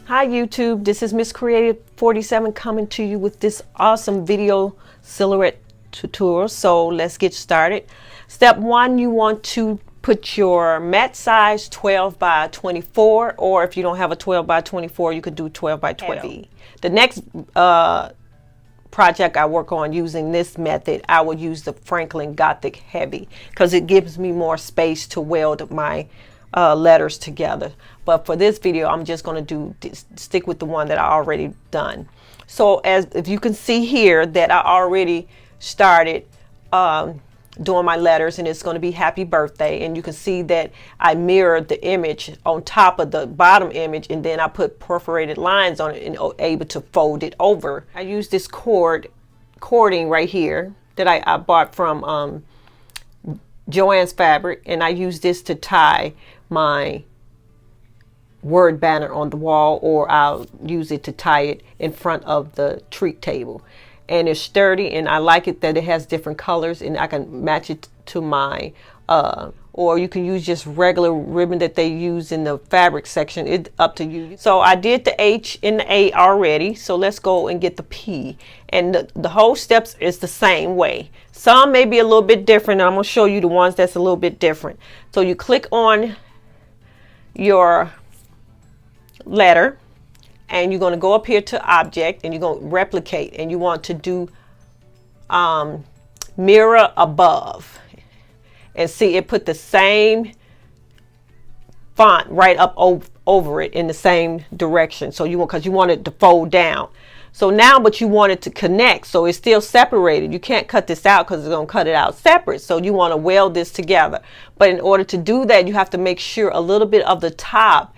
Hi YouTube, this is Miss Creative 47 coming to you with this awesome video silhouette tutorial. So let's get started. Step one, you want to put your mat size 12 by 24, or if you don't have a 12 by 24, you could do 12 by 12. Heavy. The next project I work on using this method, I will use the Franklin Gothic Heavy because it gives me more space to weld my letters together. But for this video, I'm just going to stick with the one that I already done. So if you can see here that I already started doing my letters, and it's going to be happy birthday, and you can see that I mirrored the image on top of the bottom image, and then I put perforated lines on it and able to fold it over. I use this cording right here that I bought from Joann's Fabric, and I use this to tie my word banner on the wall, or I'll use it to tie it in front of the treat table. And it's sturdy, and I like it that it has different colors, and I can match it to my or you can use just regular ribbon that they use in the fabric section. It's up to you. So I did the H and the A already, so let's go and get the P. And the whole steps is the same way. Some may be a little bit different, and I'm going to show you the ones that's a little bit different. So you click on your letter, and you're going to go up here to object, and you're going to replicate, and you want to do mirror above, and see it put the same font right up over it in the same direction. So you want, because you want it to fold down. So now, but you want it to connect, so it's still separated. You can't cut this out because it's going to cut it out separate. So you want to weld this together. But in order to do that, you have to make sure a little bit of the top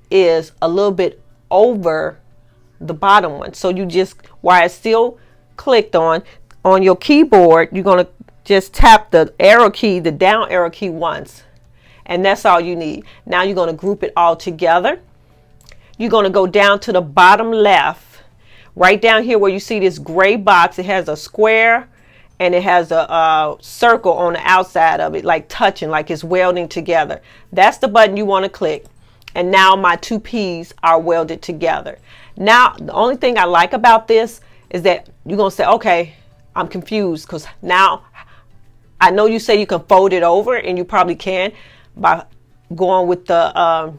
is a little bit over the bottom one. So you just, while it's still clicked on your keyboard, you're going to just tap the arrow key, the down arrow key once. And that's all you need. Now you're going to group it all together. You're going to go down to the bottom left. Right down here where you see this gray box, it has a square and it has a circle on the outside of it, like touching, like it's welding together. That's the button you want to click. And now my two P's are welded together. Now, the only thing I like about this is that you're going to say, okay, I'm confused, because now I know you say you can fold it over, and you probably can by going with the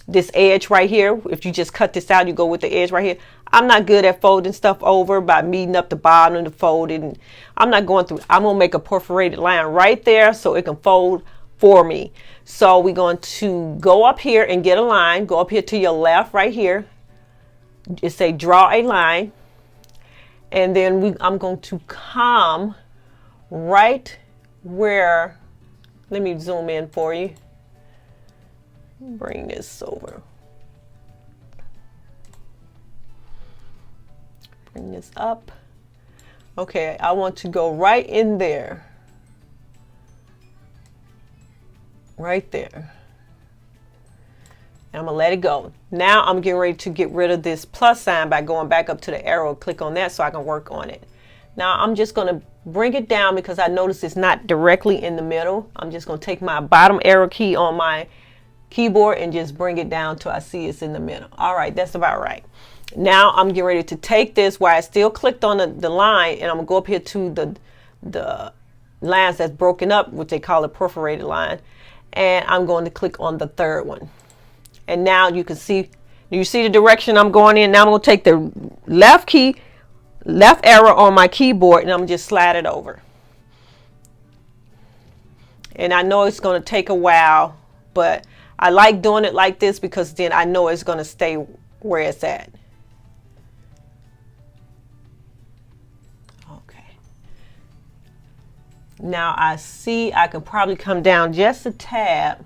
this edge right here. If you just cut this out, you go with the edge right here. I'm not good at folding stuff over by meeting up the bottom and the folding. And I'm not going through. I'm going to make a perforated line right there so it can fold for me. So we're going to go up here and get a line. Go up here to your left right here. Just say draw a line. And then I'm going to come right where, let me zoom in for you. Bring this over. Bring this up. Okay, I want to go right in there. Right there. And I'm going to let it go. Now I'm getting ready to get rid of this plus sign by going back up to the arrow, click on that so I can work on it. Now I'm just going to bring it down because I notice it's not directly in the middle. I'm just going to take my bottom arrow key on my keyboard and just bring it down till I see it's in the middle. All right, that's about right. Now I'm getting ready to take this while I still clicked on the line, and I'm going to go up here to the lines that's broken up, which they call a perforated line. And I'm going to click on the third one. And now you can see, you see the direction I'm going in. Now I'm going to take the left arrow on my keyboard, and I'm just slide it over. And I know it's going to take a while, but I like doing it like this because then I know it's going to stay where it's at. Now I see I could probably come down just a tab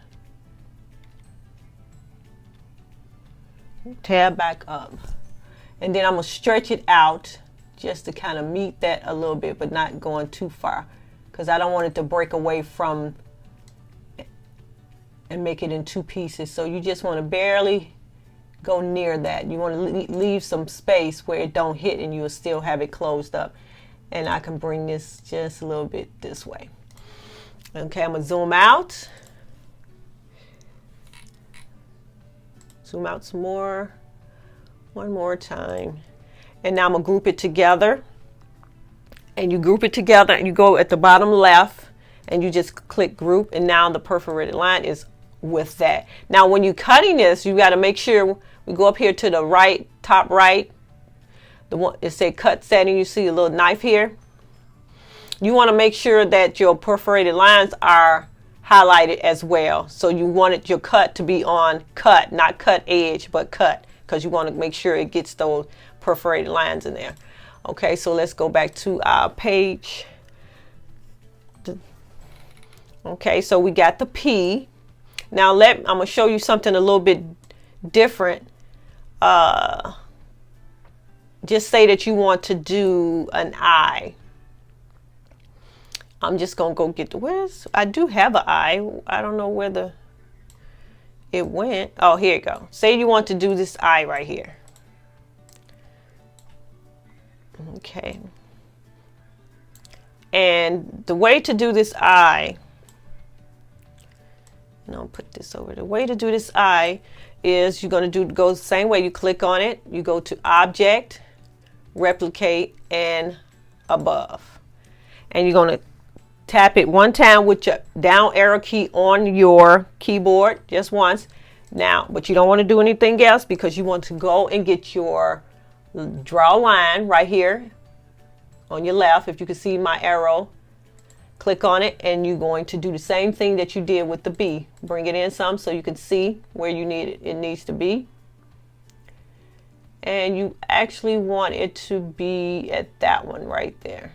back up, and then I'm going to stretch it out just to kind of meet that a little bit, but not going too far, because I don't want it to break away from and make it in two pieces. So you just want to barely go near that. You want to leave some space where it don't hit, and you'll still have it closed up. And I can bring this just a little bit this way. Okay, I'm going to zoom out. Zoom out some more. One more time. And now I'm gonna group it together. And you group it together and you go at the bottom left and you just click group, and now the perforated line is with that. Now when you're cutting this, you got to make sure we go up here to the right, top right, the one it say cut setting. You see a little knife here. You want to make sure that your perforated lines are highlighted as well. So you want your cut to be on cut, not cut edge, but cut, because you want to make sure it gets those perforated lines in there. Okay, so let's go back to our page. Okay, so we got the P. Now I'm gonna show you something a little bit different. Just say that you want to do an I. I'm just gonna go get I do have an I. I don't know where it went. Oh, here you go. Say you want to do this I right here. Okay. And the way to do this I, and I'll put this over. The way to do this I is you're going to go the same way. You click on it. You go to Object, Replicate, and Above. And you're going to tap it one time with your down arrow key on your keyboard, just once. Now, but you don't want to do anything else because you want to go and get your draw line right here on your left. If you can see my arrow, click on it, and you're going to do the same thing that you did with the B. Bring it in some so you can see where it needs to be. And you actually want it to be at that one right there.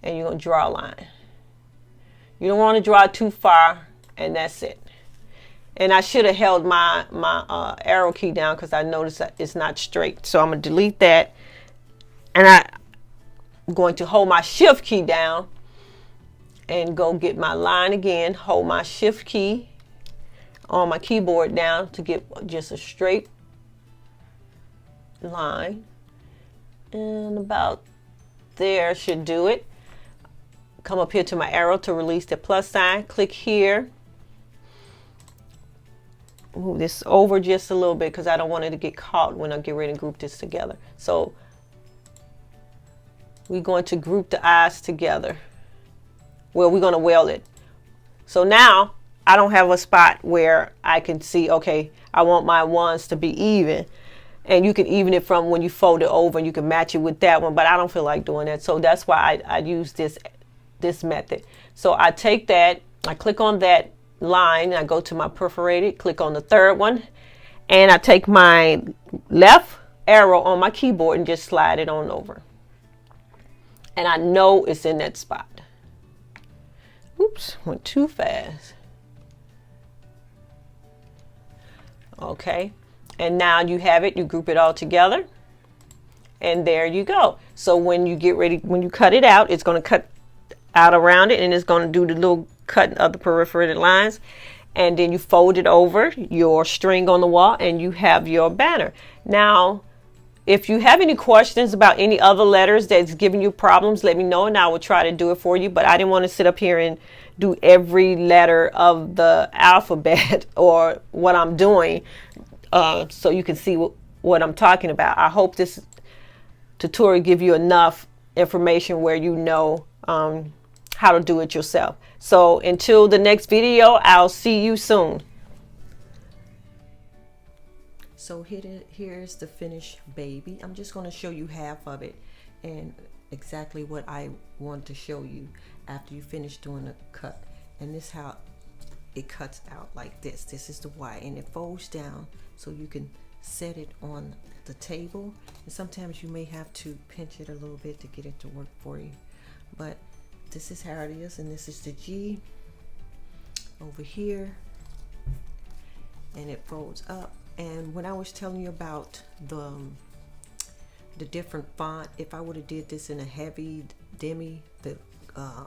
And you're going to draw a line. You don't want to draw it too far, and that's it. And I should have held my arrow key down because I noticed that it's not straight. So I'm going to delete that. And I'm going to hold my shift key down and go get my line again. Hold my shift key on my keyboard down to get just a straight line. And about there should do it. Come up here to my arrow to release the plus sign. Click here. Move this over just a little bit because I don't want it to get caught when I get ready to group this together. So we're going to group the eyes together. Well, we're going to weld it. So now I don't have a spot where I can see, okay, I want my ones to be even. And you can even it from when you fold it over and you can match it with that one, but I don't feel like doing that. So that's why I use this method. So I take that, I click on that line, I go to my perforated, click on the third one, and I take my left arrow on my keyboard and just slide it on over. And I know it's in that spot. Oops, went too fast. Okay, and now you have it, you group it all together, and there you go. So when you get ready, when you cut it out, it's going to cut out around it, and it's going to do the little cut of the perforated lines, and then you fold it over your string on the wall and you have your banner. Now if you have any questions about any other letters that's giving you problems, let me know and I will try to do it for you. But I didn't want to sit up here and do every letter of the alphabet or what I'm doing, so you can see what I'm talking about. I hope this tutorial give you enough information where you know how to do it yourself. So until the next video, I'll see you soon. So here's the finished baby. I'm just going to show you half of it and exactly what I want to show you after you finish doing the cut. And this is how it cuts out like this. This is the Y, and it folds down so you can set it on the table. And sometimes you may have to pinch it a little bit to get it to work for you. But this is how it is, and this is the G over here, and it folds up. And when I was telling you about the different font, if I would have did this in a heavy demi, the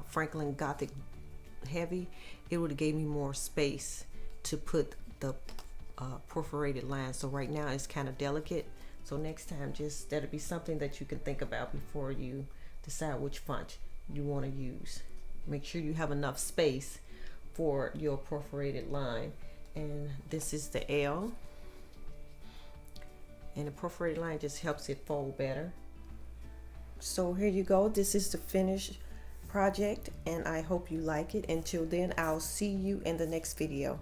Franklin Gothic heavy, it would have gave me more space to put the perforated lines. So right now it's kind of delicate. So next time, just that'll be something that you can think about before you decide which font you want to use. Make sure you have enough space for your perforated line. And this is the L, And the perforated line just helps it fold better. So here you go. This is the finished project, and I hope you like it. Until then, I'll see you in the next video.